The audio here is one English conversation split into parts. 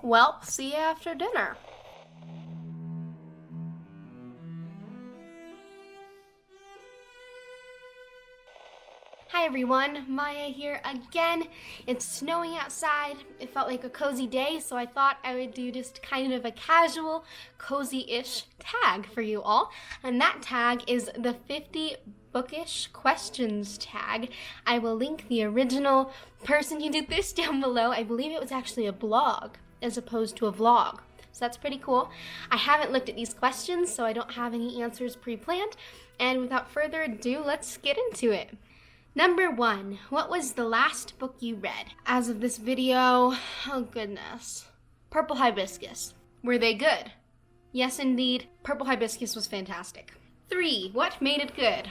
Well, see you after dinner. Hi everyone, Maya here again. It's snowing outside. It felt like a cozy day, so I thought I would do just kind of a casual, cozy-ish tag for you all. And that tag is the 50 Bookish Questions Tag. I will link the original person who did this down below. I believe it was actually a blog as opposed to a vlog. So that's pretty cool. I haven't looked at these questions, so I don't have any answers pre-planned. And without further ado, let's get into it. Number 1, what was the last book you read? As of this video, oh goodness. Purple Hibiscus. Were they good? Yes, indeed. Purple Hibiscus was fantastic. 3, what made it good?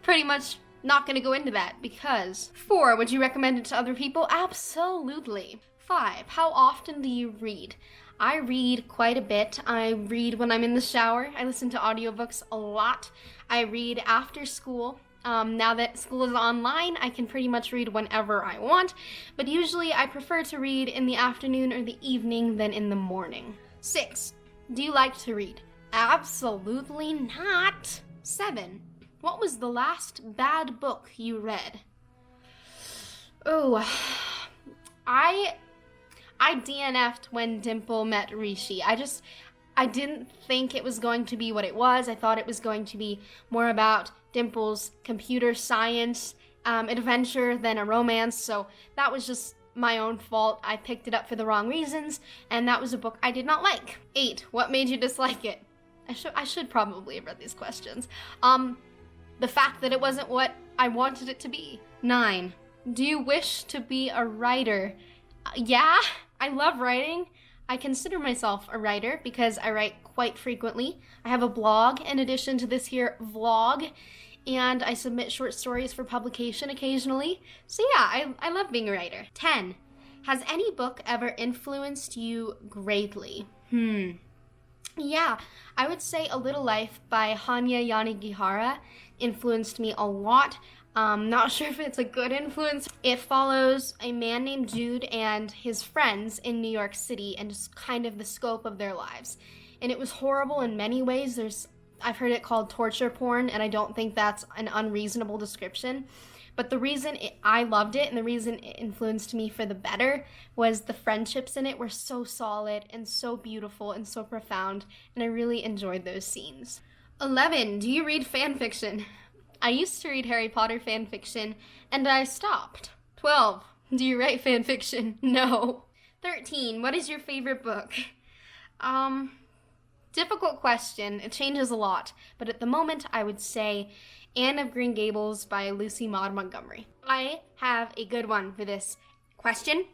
Pretty much not gonna go into that because. 4, would you recommend it to other people? Absolutely. 5, how often do you read? I read quite a bit. I read when I'm in the shower. I listen to audiobooks a lot. I read after school. Now that school is online, I can pretty much read whenever I want, but usually I prefer to read in the afternoon or the evening than in the morning. 6, do you like to read? Absolutely not. 7, what was the last bad book you read? Oh, I DNF'd when Dimple met Rishi. I didn't think it was going to be what it was. I thought it was going to be more about Dimple's computer science adventure than a romance, so that was just my own fault. I picked it up for the wrong reasons, and that was a book I did not like. 8, what made you dislike it? I should probably have read these questions. The fact that it wasn't what I wanted it to be. 9, do you wish to be a writer? Yeah, I love writing. I consider myself a writer because I write quite frequently. I have a blog in addition to this here vlog, and I submit short stories for publication occasionally. So yeah, I love being a writer. 10, has any book ever influenced you greatly? Yeah, I would say A Little Life by Hanya Yanagihara influenced me a lot. Not sure if it's a good influence. It follows a man named Jude and his friends in New York City and just kind of the scope of their lives. And it was horrible in many ways. I've heard it called torture porn, and I don't think that's an unreasonable description. But the reason I loved it and the reason it influenced me for the better was the friendships in it were so solid and so beautiful and so profound, and I really enjoyed those scenes. 11, do you read fan fiction? I used to read Harry Potter fan fiction, and I stopped. 12, do you write fan fiction? No. 13, what is your favorite book? Difficult question. It changes a lot, but at the moment I would say Anne of Green Gables by Lucy Maud Montgomery. I have a good one for this question.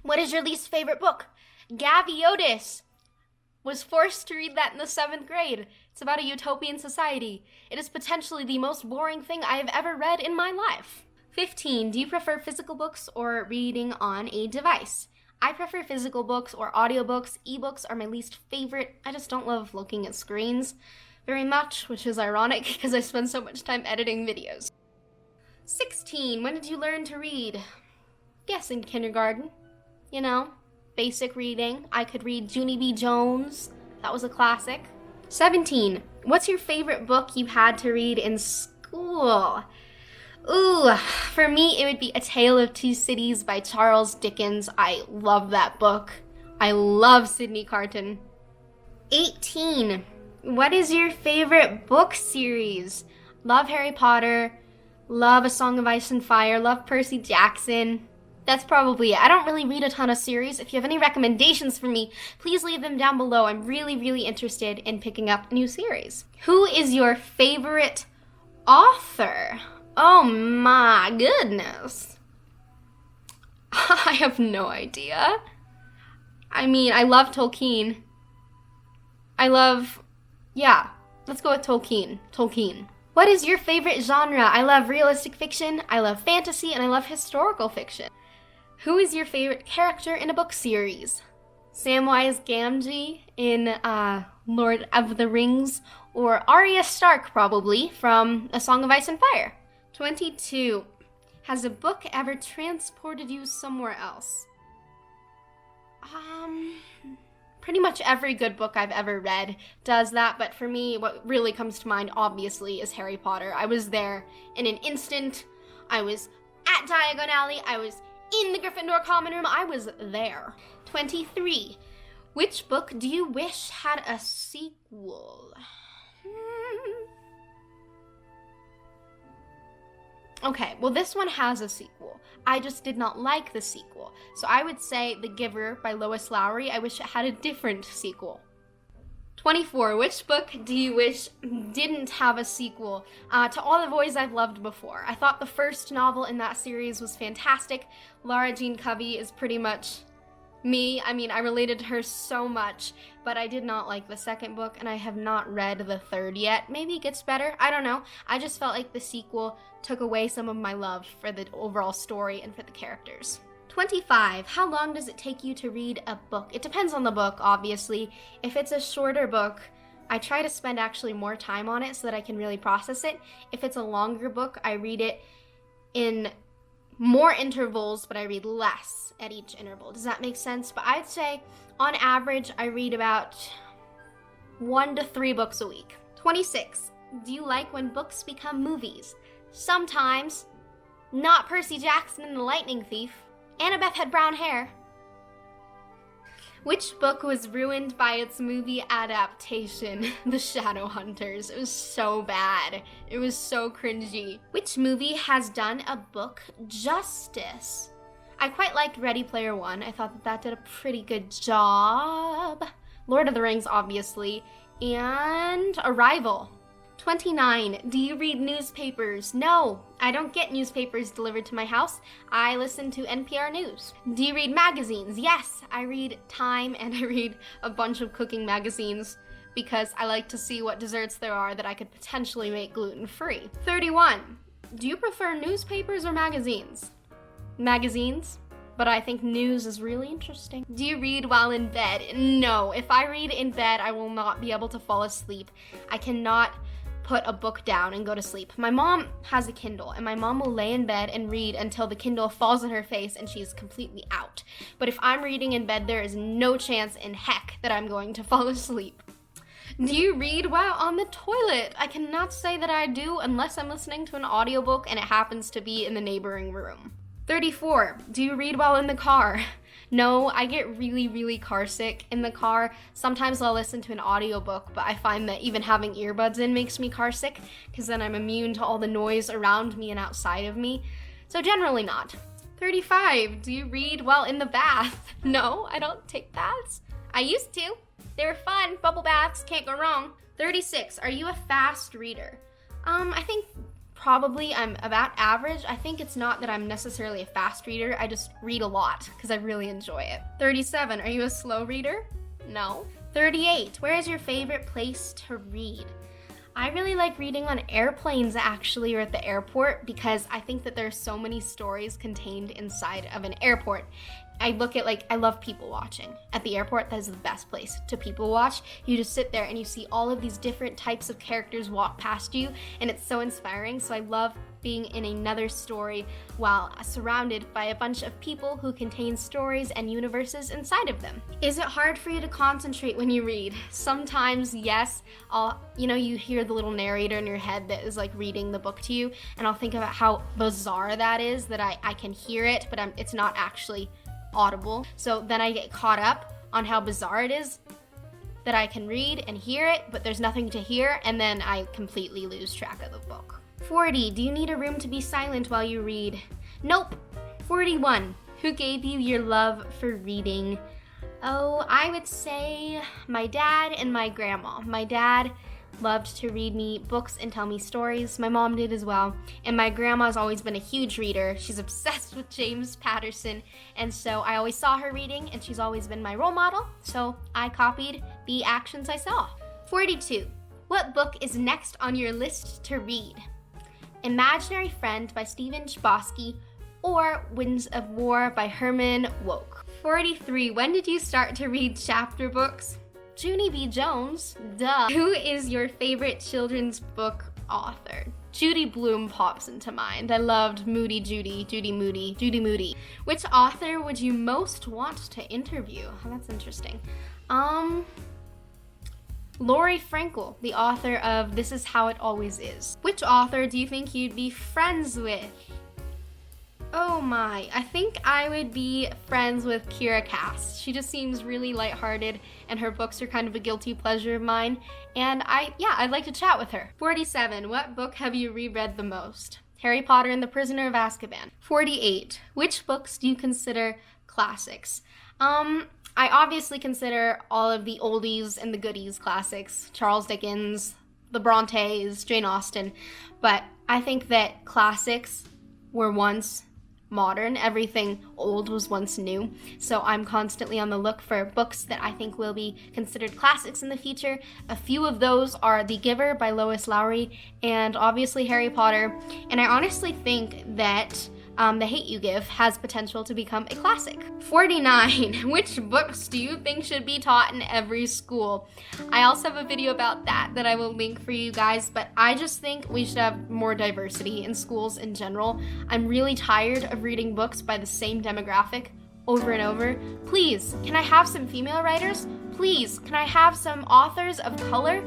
What is your least favorite book? Gaviotis. Was forced to read that in the 7th grade. It's about a utopian society. It is potentially the most boring thing I have ever read in my life. 15, do you prefer physical books or reading on a device? I prefer physical books or audiobooks. Ebooks are my least favorite. I just don't love looking at screens very much, which is ironic because I spend so much time editing videos. 16, when did you learn to read? Guess in kindergarten. You know, basic reading. I could read Junie B. Jones. That was a classic. 17, what's your favorite book you had to read in school? Ooh, for me it would be A Tale of Two Cities by Charles Dickens. I love that book. I love Sydney Carton. 18, what is your favorite book series? Love Harry Potter, love A Song of Ice and Fire, love Percy Jackson. That's probably it. I don't really read a ton of series. If you have any recommendations for me, please leave them down below. I'm really, really interested in picking up new series. Who is your favorite author? Oh my goodness. I have no idea. I mean, I love Tolkien. Let's go with Tolkien. Tolkien. What is your favorite genre? I love realistic fiction, I love fantasy, and I love historical fiction. Who is your favorite character in a book series? Samwise Gamgee in Lord of the Rings, or Arya Stark probably from A Song of Ice and Fire. 22. Has a book ever transported you somewhere else? Pretty much every good book I've ever read does that, but for me, what really comes to mind, obviously, is Harry Potter. I was there in an instant. I was at Diagon Alley. I was in the Gryffindor common room. I was there. 23. Which book do you wish had a sequel? Okay, well, this one has a sequel. I just did not like the sequel. So I would say The Giver by Lois Lowry. I wish it had a different sequel. 24. Which book do you wish didn't have a sequel? To All the Boys I've Loved Before. I thought the first novel in that series was fantastic. Lara Jean Covey is pretty much me. I mean, I related to her so much, but I did not like the second book, and I have not read the third yet. Maybe it gets better. I don't know. I just felt like the sequel took away some of my love for the overall story and for the characters. 25. How long does it take you to read a book? It depends on the book, obviously. If it's a shorter book, I try to spend actually more time on it so that I can really process it. If it's a longer book, I read it in more intervals, but I read less at each interval. Does that make sense? But I'd say, on average, I read about 1 to 3 books a week. 26. Do you like when books become movies? Sometimes. Not Percy Jackson and the Lightning Thief. Annabeth had brown hair. Which book was ruined by its movie adaptation? The Shadowhunters. It was so bad. It was so cringy. Which movie has done a book justice? I quite liked Ready Player One. I thought that did a pretty good job. Lord of the Rings, obviously. And Arrival. 29. Do you read newspapers? No, I don't get newspapers delivered to my house. I listen to NPR News. Do you read magazines? Yes, I read Time and I read a bunch of cooking magazines because I like to see what desserts there are that I could potentially make gluten-free. 31. Do you prefer newspapers or magazines? Magazines, but I think news is really interesting. Do you read while in bed? No, if I read in bed, I will not be able to fall asleep. I cannot put a book down and go to sleep. My mom has a Kindle, and my mom will lay in bed and read until the Kindle falls on her face and she's completely out. But if I'm reading in bed, there is no chance in heck that I'm going to fall asleep. Do you read while on the toilet? I cannot say that I do unless I'm listening to an audiobook and it happens to be in the neighboring room. 34. Do you read while in the car? No, I get really, really car sick in the car. Sometimes I'll listen to an audiobook, but I find that even having earbuds in makes me car sick because then I'm immune to all the noise around me and outside of me. So generally not. 35. Do you read while in the bath? No, I don't take baths. I used to. They were fun. Bubble baths, can't go wrong. 36. Are you a fast reader? I think probably I'm about average. I think it's not that I'm necessarily a fast reader. I just read a lot because I really enjoy it. 37. Are you a slow reader? No. 38. Where is your favorite place to read? I really like reading on airplanes actually, or at the airport, because I think that there's so many stories contained inside of an airport. I love people watching. At the airport, that is the best place to people watch. You just sit there and you see all of these different types of characters walk past you, and it's so inspiring. So I love being in another story while surrounded by a bunch of people who contain stories and universes inside of them. Is it hard for you to concentrate when you read? Sometimes, yes. You hear the little narrator in your head that is like reading the book to you, and I'll think about how bizarre that is, that I can hear it, but it's not actually audible. So then I get caught up on how bizarre it is that I can read and hear it, but there's nothing to hear, and then I completely lose track of the book. 40. Do you need a room to be silent while you read? Nope. 41. Who gave you your love for reading? Oh, I would say my dad and my grandma. My dad loved to read me books and tell me stories. My mom did as well. And my grandma's always been a huge reader. She's obsessed with James Patterson. And so I always saw her reading, and she's always been my role model. So I copied the actions I saw. 42. What book is next on your list to read? Imaginary Friend by Stephen Chbosky or Winds of War by Herman Wouk. 43. When did you start to read chapter books? Junie B. Jones, duh. Who is your favorite children's book author? Judy Blume pops into mind. I loved Moody Judy, Judy Moody, Judy Moody. Which author would you most want to interview? Oh, that's interesting. Lori Frankel, the author of This Is How It Always Is. Which author do you think you'd be friends with? Oh my, I think I would be friends with Kira Cass. She just seems really lighthearted and her books are kind of a guilty pleasure of mine. And I'd like to chat with her. 47, what book have you reread the most? Harry Potter and the Prisoner of Azkaban. 48, which books do you consider classics? I obviously consider all of the oldies and the goodies classics. Charles Dickens, the Brontes, Jane Austen. But I think that classics were once modern. Everything old was once new. So I'm constantly on the look for books that I think will be considered classics in the future. A few of those are The Giver by Lois Lowry and obviously Harry Potter. And I honestly think that The Hate You Give has potential to become a classic. 49, which books do you think should be taught in every school? I also have a video about that I will link for you guys, but I just think we should have more diversity in schools in general. I'm really tired of reading books by the same demographic over and over. Please, can I have some female writers? Please, can I have some authors of color?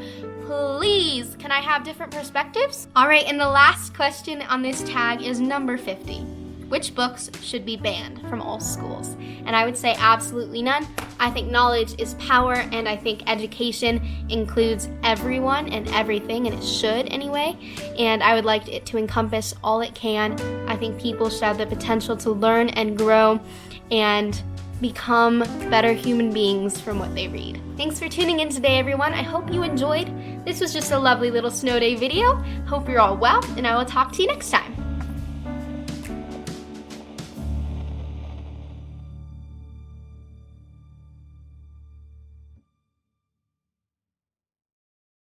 Please, can I have different perspectives? All right, and the last question on this tag is number 50. Which books should be banned from all schools? And I would say absolutely none. I think knowledge is power, and I think education includes everyone and everything, and it should anyway. And I would like it to encompass all it can. I think people should have the potential to learn and grow and become better human beings from what they read. Thanks for tuning in today, everyone. I hope you enjoyed. This was just a lovely little snow day video. Hope you're all well, and I will talk to you next time.